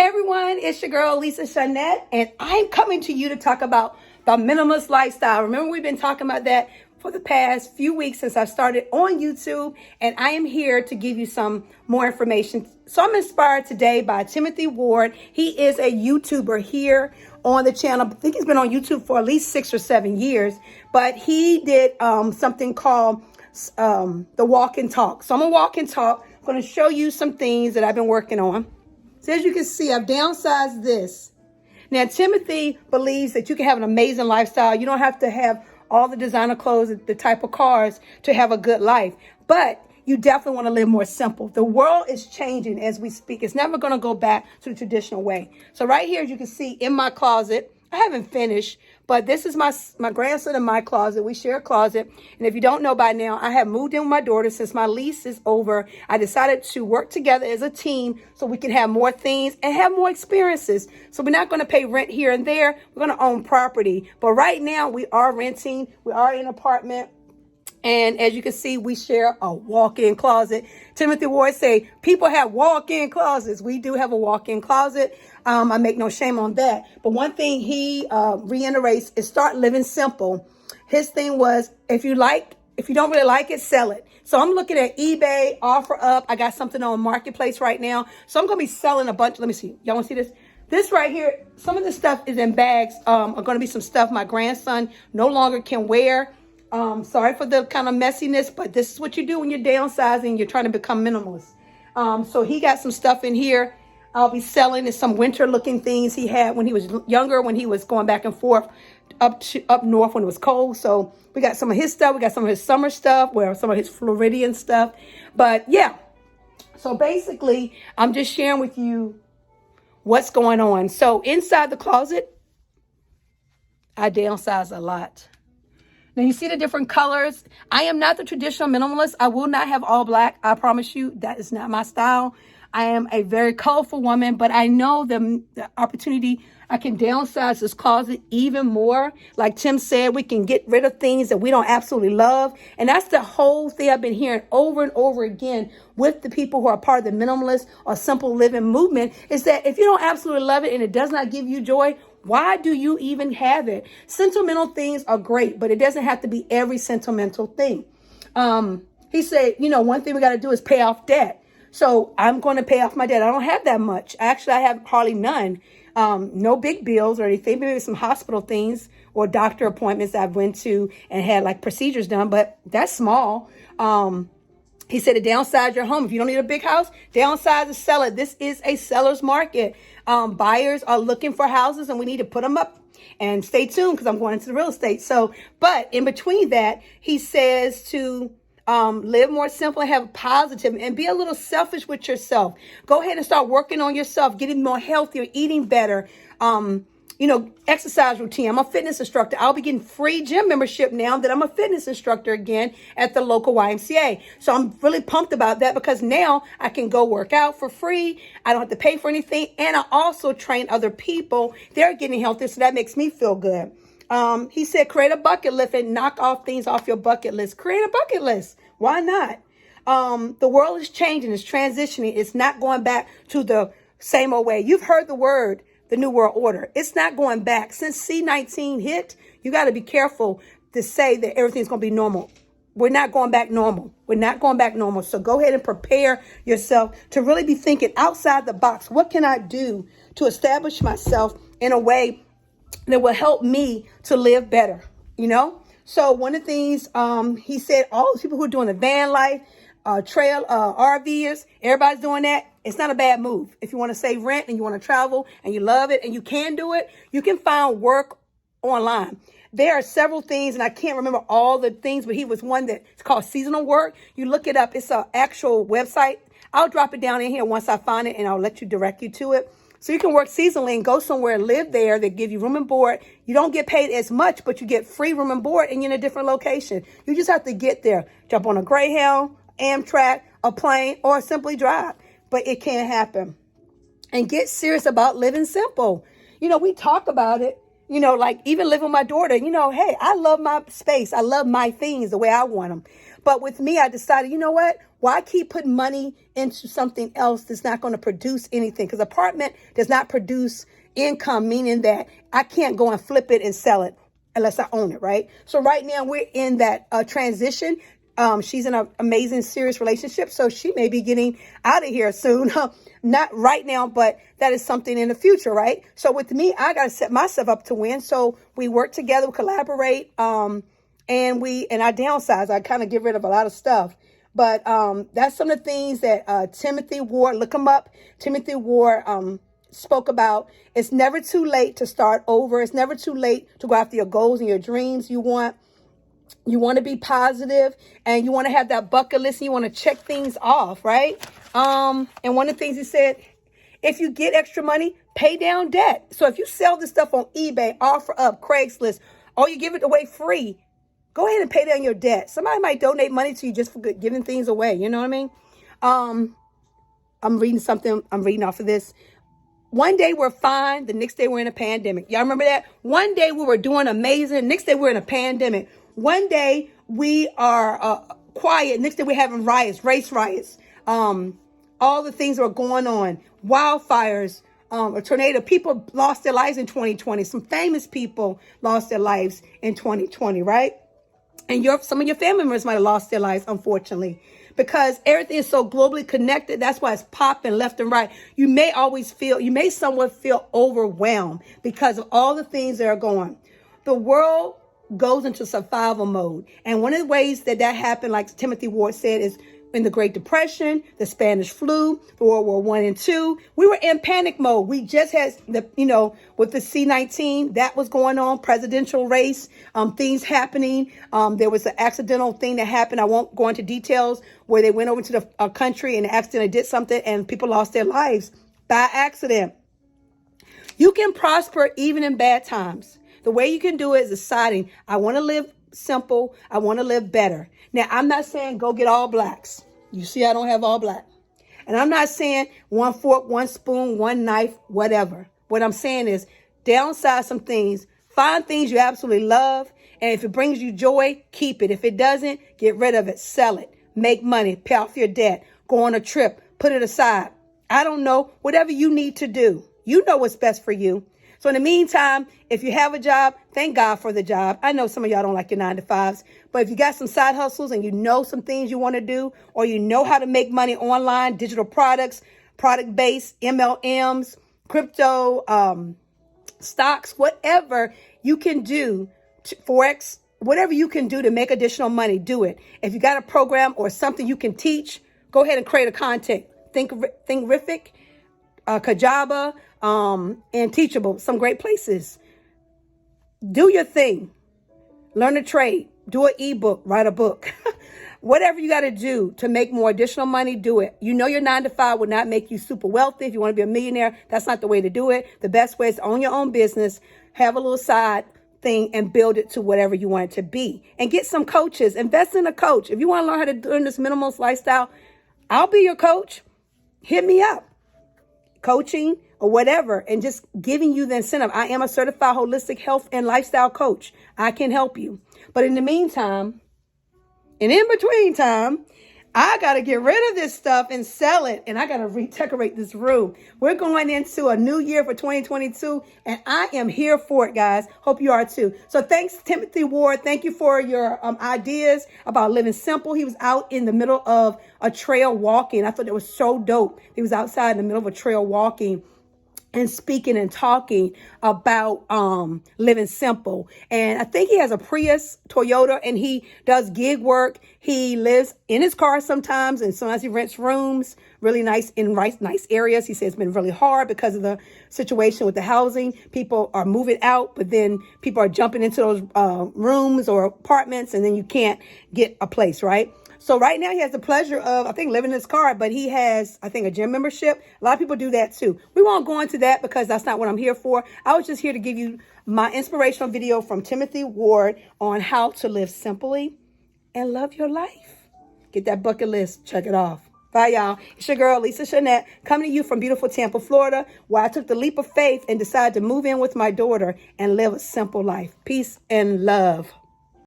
Hey everyone, it's your girl Lisa Shanette, and I'm coming to you to talk about the minimalist lifestyle. Remember, we've been talking about that for the past few weeks since I started on YouTube, and I am here to give you some more information. So I'm inspired today by Timothy Ward. He is a YouTuber here on the channel. I think he's been on YouTube for at least 6 or 7 years, but he did something called the walk and talk. So I'm gonna walk and talk. I'm gonna show you some things that I've been working on. So as you can see, I've downsized this. Now, Timothy believes that you can have an amazing lifestyle. You don't have to have all the designer clothes, the type of cars to have a good life. But you definitely want to live more simple. The world is changing as we speak. It's never going to go back to the traditional way. So right here, as you can see in my closet, I haven't finished, but this is my grandson in my closet. We share a closet. And if you don't know by now, I have moved in with my daughter since my lease is over. I decided to work together as a team so we can have more things and have more experiences. So we're not going to pay rent here and there. We're going to own property. But right now we are renting. We are in an apartment. And as you can see, we share a walk-in closet. Timothy Ward say, people have walk-in closets. We do have a walk-in closet. I make no shame on that. But one thing he reiterates is start living simple. His thing was, if you don't really like it, sell it. So I'm looking at eBay, OfferUp. I got something on Marketplace right now. So I'm going to be selling a bunch. Let me see. Y'all want to see this? This right here, some of the stuff is in bags. Are going to be some stuff my grandson no longer can wear. Sorry for the kind of messiness, but this is what you do when you're downsizing. You're trying to become minimalist. So he got some stuff in here. I'll be selling some winter looking things he had when he was younger, when he was going back and forth up north when it was cold. So we got some of his stuff. We got some of his summer stuff, some of his Floridian stuff. But yeah, so basically I'm just sharing with you what's going on. So inside the closet, I downsize a lot. Now, you see the different colors. I am not the traditional minimalist. I will not have all black. I promise you that is not my style. I am a very colorful woman, but I know the opportunity. I can downsize this closet even more. Like Tim said, we can get rid of things that we don't absolutely love. And that's the whole thing I've been hearing over and over again with the people who are part of the minimalist or simple living movement is that if you don't absolutely love it and it does not give you joy, why do you even have it? Sentimental things are great, but it doesn't have to be every sentimental thing. He said, one thing we got to do is pay off debt. So I'm going to pay off my debt. I don't have that much. Actually, I have hardly none. No big bills or anything. Maybe some hospital things or doctor appointments I've went to and had like procedures done, but that's small. He said to downsize your home. If you don't need a big house, downsize and sell it. This is a seller's market. Buyers are looking for houses and we need to put them up. And stay tuned because I'm going into the real estate. So, but in between that, he says to live more simple and have positive and be a little selfish with yourself. Go ahead and start working on yourself, getting more healthier, eating better. Exercise routine. I'm a fitness instructor. I'll be getting free gym membership now that I'm a fitness instructor again at the local YMCA. So I'm really pumped about that because now I can go work out for free. I don't have to pay for anything. And I also train other people. They're getting healthier. So that makes me feel good. He said, create a bucket list and knock off things off your bucket list. Create a bucket list. Why not? The world is changing. It's transitioning. It's not going back to the same old way. You've heard the word, the New World Order. It's not going back. Since C-19 hit, you got to be careful to say that everything's going to be normal. We're not going back normal. We're not going back normal. So go ahead and prepare yourself to really be thinking outside the box. What can I do to establish myself in a way that will help me to live better? So one of the things he said, all those people who are doing the van life, trail RVers, everybody's doing that. It's not a bad move. If you want to save rent and you want to travel and you love it and you can do it, you can find work online. There are several things, and I can't remember all the things, but he was one that's called seasonal work. You look it up. It's an actual website. I'll drop it down in here once I find it, and I'll let you direct you to it. So you can work seasonally and go somewhere and live there. They give you room and board. You don't get paid as much, but you get free room and board, and you're in a different location. You just have to get there. Jump on a Greyhound, Amtrak, a plane, or simply drive. But it can happen. And get serious about living simple. We talk about it. like even living with my daughter, hey, I love my space. I love my things the way I want them. But with me, I decided, you know what? Why keep putting money into something else that's not going to produce anything? Because apartment does not produce income, meaning that I can't go and flip it and sell it unless I own it, right? So right now we're in that transition. She's in an amazing, serious relationship, so she may be getting out of here soon. Not right now, but that is something in the future, right? So with me, I got to set myself up to win. So we work together, we collaborate, and I downsize. I kind of get rid of a lot of stuff. But that's some of the things that Timothy Ward, look him up, Timothy Ward spoke about. It's never too late to start over. It's never too late to go after your goals and your dreams. You want to be positive, and you want to have that bucket list, and you want to check things off, right? And one of the things he said, if you get extra money, pay down debt. So if you sell this stuff on eBay, OfferUp, Craigslist, or you give it away free, go ahead and pay down your debt. Somebody might donate money to you just for giving things away. You know what I mean? I'm reading something. I'm reading off of this. One day we're fine. The next day we're in a pandemic. Y'all remember that? One day we were doing amazing. Next day we're in a pandemic. One day we are quiet. Next day we're having riots, race riots. All the things that are going on. Wildfires, a tornado. People lost their lives in 2020. Some famous people lost their lives in 2020, right? And some of your family members might have lost their lives, unfortunately, because everything is so globally connected. That's why it's popping left and right. You may somewhat feel overwhelmed because of all the things that are going. The world goes into survival mode. And one of the ways that happened, like Timothy Ward said, is in the Great Depression, the Spanish flu, the World War I and II. We were in panic mode. We just had with the C-19, that was going on, presidential race, things happening. There was an accidental thing that happened. I won't go into details, where they went over to the country and accidentally did something and people lost their lives by accident. You can prosper even in bad times. The way you can do it is deciding, I want to live simple. I want to live better. Now, I'm not saying go get all blacks. You see, I don't have all black. And I'm not saying one fork, one spoon, one knife, whatever. What I'm saying is downsize some things. Find things you absolutely love. And if it brings you joy, keep it. If it doesn't, get rid of it. Sell it. Make money. Pay off your debt. Go on a trip. Put it aside. I don't know. Whatever you need to do. You know what's best for you. So in the meantime, if you have a job, thank God for the job. I know some of y'all don't like your 9-to-5s, but if you got some side hustles and you know some things you want to do, or you know how to make money online, digital products, product-based, MLMs, crypto, stocks, whatever you can do, Forex, whatever you can do to make additional money, do it. If you got a program or something you can teach, go ahead and create a content. Thinkific, Kajabi, and Teachable, some great places. Do your thing. Learn a trade. Do an ebook. Write a book. Whatever you got to do to make more additional money, do it. You know your 9-to-5 will not make you super wealthy. If you want to be a millionaire, that's not the way to do it. The best way is to own your own business, have a little side thing, and build it to whatever you want it to be. And get some coaches. Invest in a coach. If you want to learn how to do this minimalist lifestyle, I'll be your coach. Hit me up. Coaching or whatever, and just giving you the incentive. I am a certified holistic health and lifestyle coach. I can help you. But in the meantime, and in between time, I got to get rid of this stuff and sell it. And I got to redecorate this room. We're going into a new year for 2022. And I am here for it, guys. Hope you are too. So thanks, Timothy Ward. Thank you for your ideas about living simple. He was out in the middle of a trail walking. I thought it was so dope. He was outside in the middle of a trail walking and speaking and talking about living simple. And I think he has a Prius, Toyota, and he does gig work. He lives in his car sometimes, and sometimes he rents rooms, really nice areas. He says it's been really hard because of the situation with the housing. People are moving out, but then people are jumping into those rooms or apartments, and then you can't get a place, right? So right now he has the pleasure of, I think, living in his car, but he has, I think, a gym membership. A lot of people do that too. We won't go into that because that's not what I'm here for. I was just here to give you my inspirational video from Timothy Ward on how to live simply and love your life. Get that bucket list. Check it off. Bye, y'all. It's your girl, Lisa Shanette, coming to you from beautiful Tampa, Florida, where I took the leap of faith and decided to move in with my daughter and live a simple life. Peace and love.